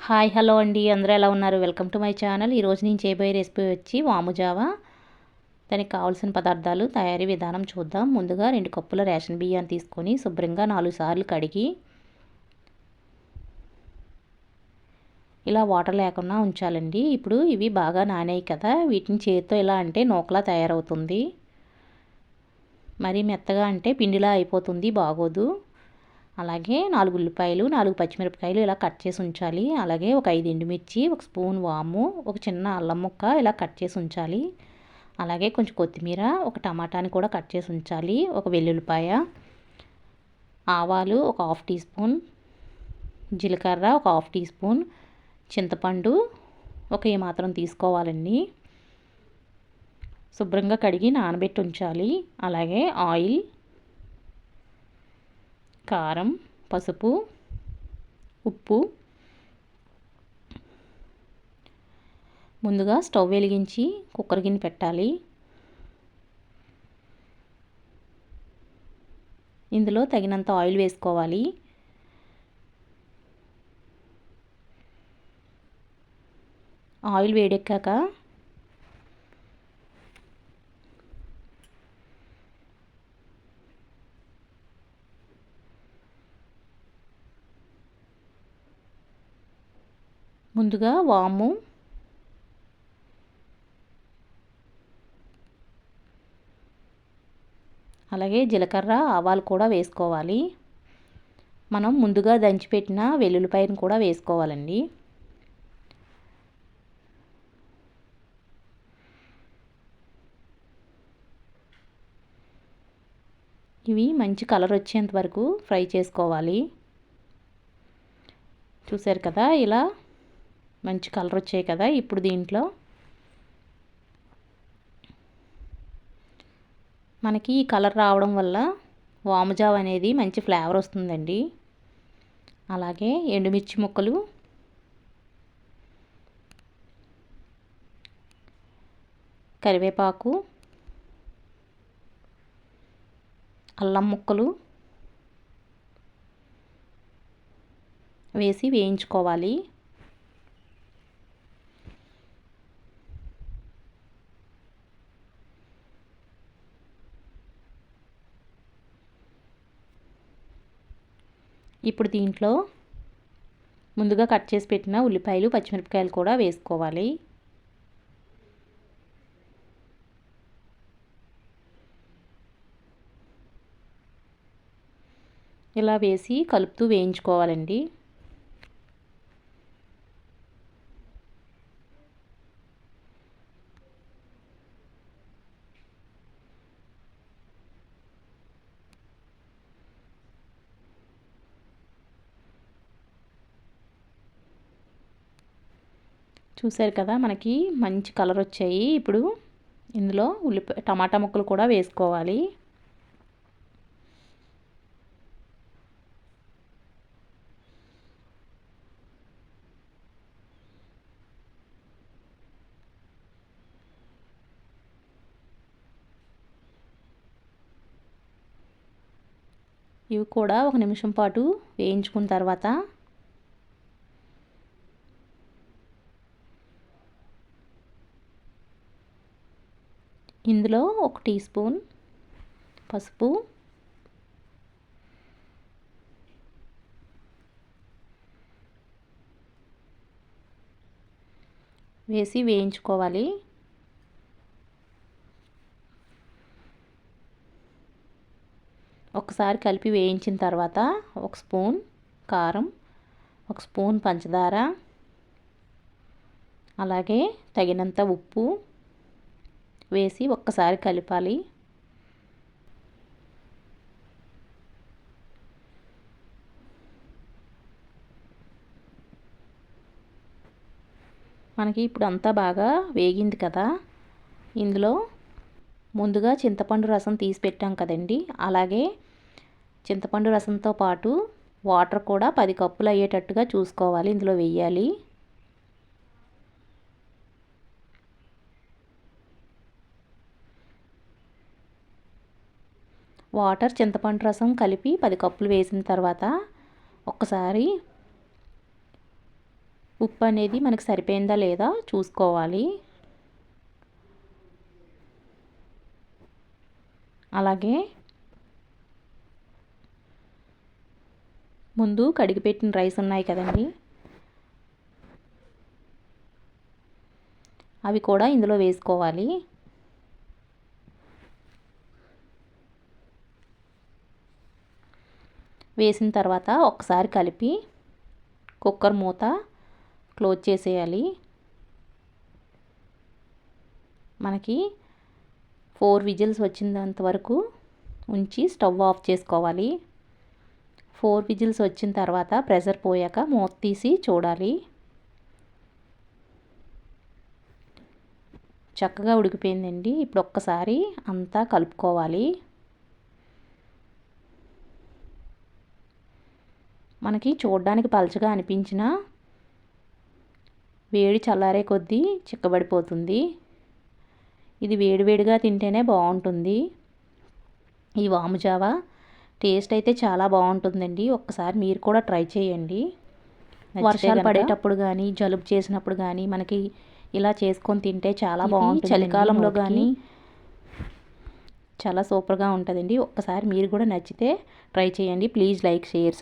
Hi hello అండి, అందరూ ఎలా ఉన్నారు? Welcome to my channel. ఈరోజు నేను చేయబోయే రెసిపీ వచ్చి వాము జావా. దానికి కావాల్సిన పదార్థాలు, తయారీ విధానం చూద్దాం. ముందుగా 2 కప్పుల రేషన్ బియ్యాన్ని తీసుకొని శుభ్రంగా 4 సార్లు కడిగి ఇలా వాటర్ లేకుండా ఉంచాలండి. ఇప్పుడు ఇవి బాగా నానాయి కదా, వీటిని చేతితో ఇలా అంటే నూకలా తయారవుతుంది. మరీ మెత్తగా అంటే పిండిలా అయిపోతుంది, బాగోదు. అలాగే 4 ఉల్లిపాయలు, 4 పచ్చిమిరపకాయలు ఇలా కట్ చేసి ఉంచాలి. అలాగే ఒక 5 ఎండుమిర్చి, ఒక స్పూన్ వాము, ఒక చిన్న అల్లం ముక్క ఇలా కట్ చేసి ఉంచాలి. అలాగే కొంచెం కొత్తిమీర, ఒక టమాటాని కూడా కట్ చేసి ఉంచాలి. ఒక వెల్లుల్లిపాయ, ఆవాలు ఒక హాఫ్ టీ స్పూన్, జీలకర్ర ఒక హాఫ్ టీ స్పూన్, చింతపండు ఒక ఏమాత్రం తీసుకోవాలండి. శుభ్రంగా కడిగి నానబెట్టి ఉంచాలి. అలాగే ఆయిల్, కారం, పసుపు, ఉప్పు. ముందుగా స్టవ్ వెలిగించి కుక్కర్ గిన్నె పెట్టాలి. ఇందులో తగినంత ఆయిల్ వేసుకోవాలి. ఆయిల్ వేడెక్కాక ముందుగా వాము, అలాగే జీలకర్ర, ఆవాలు కూడా వేసుకోవాలి. మనం ముందుగా దంచిపెట్టిన వెల్లుల్లిపాయను కూడా వేసుకోవాలండి. ఇవి మంచి కలర్ వచ్చేంత వరకు ఫ్రై చేసుకోవాలి. చూసారు కదా, ఇలా మంచి కలర్ వచ్చాయి కదా. ఇప్పుడు దీంట్లో మనకి ఈ కలర్ రావడం వల్ల వాము జావ అనేది మంచి ఫ్లేవర్ వస్తుందండి. అలాగే ఎండుమిర్చి ముక్కలు, కరివేపాకు, అల్లం ముక్కలు వేసి వేయించుకోవాలి. ఇప్పుడు దీంట్లో ముందుగా కట్ చేసి పెట్టిన ఉల్లిపాయలు, పచ్చిమిరపకాయలు కూడా వేసుకోవాలి. ఇలా వేసి కలుపుతూ వేయించుకోవాలండి. చూసారు కదా, మనకి మంచి కలర్ వచ్చాయి. ఇప్పుడు ఇందులో టమాటా ముక్కలు కూడా వేసుకోవాలి. ఇవి కూడా 1 నిమిషం పాటు వేయించుకున్న తర్వాత ఇందులో 1 టీ స్పూన్ పసుపు, వేసి వేయించుకోవాలి. ఒకసారి కలిపి వేయించిన తర్వాత 1 స్పూన్ కారం, 1 స్పూన్ పంచదార, అలాగే తగినంత ఉప్పు వేసి ఒక్కసారి కలపాలి. మనకి ఇప్పుడు అంతా బాగా వేగింది కదా. ఇందులో ముందుగా చింతపండు రసం తీసి పెట్టాం కదండి, అలాగే చింతపండు రసంతో పాటు వాటర్ కూడా 10 కప్పులు అయ్యేటట్టుగా చూసుకోవాలి. ఇందులో వేయాలి. వాటర్, చింతపండు రసం కలిపి 10 కప్పులు వేసిన తర్వాత ఒక్కసారి ఉప్పు అనేది మనకు సరిపోయిందా లేదా చూసుకోవాలి. అలాగే ముందు కడిగి పెట్టిన రైస్ ఉన్నాయి కదండి, అవి కూడా ఇందులో వేసుకోవాలి. వేసిన తర్వాత ఒకసారి కలిపి కుక్కర్ మూత క్లోజ్ చేసేయాలి. మనకి 4 విజిల్స్ వచ్చినంత వరకు ఉంచి స్టవ్ ఆఫ్ చేసుకోవాలి. 4 విజిల్స్ వచ్చిన తర్వాత ప్రెషర్ పోయాక మూత తీసి చూడాలి. చక్కగా ఉడికిపోయిందండి. ఇప్పుడు ఒక్కసారి అంతా కలుపుకోవాలి. మనకి చూడడానికి పలచగా అనిపించిన వేడి చల్లారే కొద్దీ చిక్కబడిపోతుంది. ఇది వేడివేడిగా తింటేనే బాగుంటుంది. ఈ వాముజావ టేస్ట్ అయితే చాలా బాగుంటుందండి. ఒక్కసారి మీరు కూడా ట్రై చేయండి. వర్షాలు పడేటప్పుడు కానీ జలుబు చేసినప్పుడు కానీ మనకి ఇలా చేసుకొని తింటే చాలా బాగుంటుంది. చలికాలంలో కానీ చాలా సూపర్గా ఉంటుందండి. ఒక్కసారి మీరు కూడా నచ్చితే ట్రై చేయండి. Please like, share.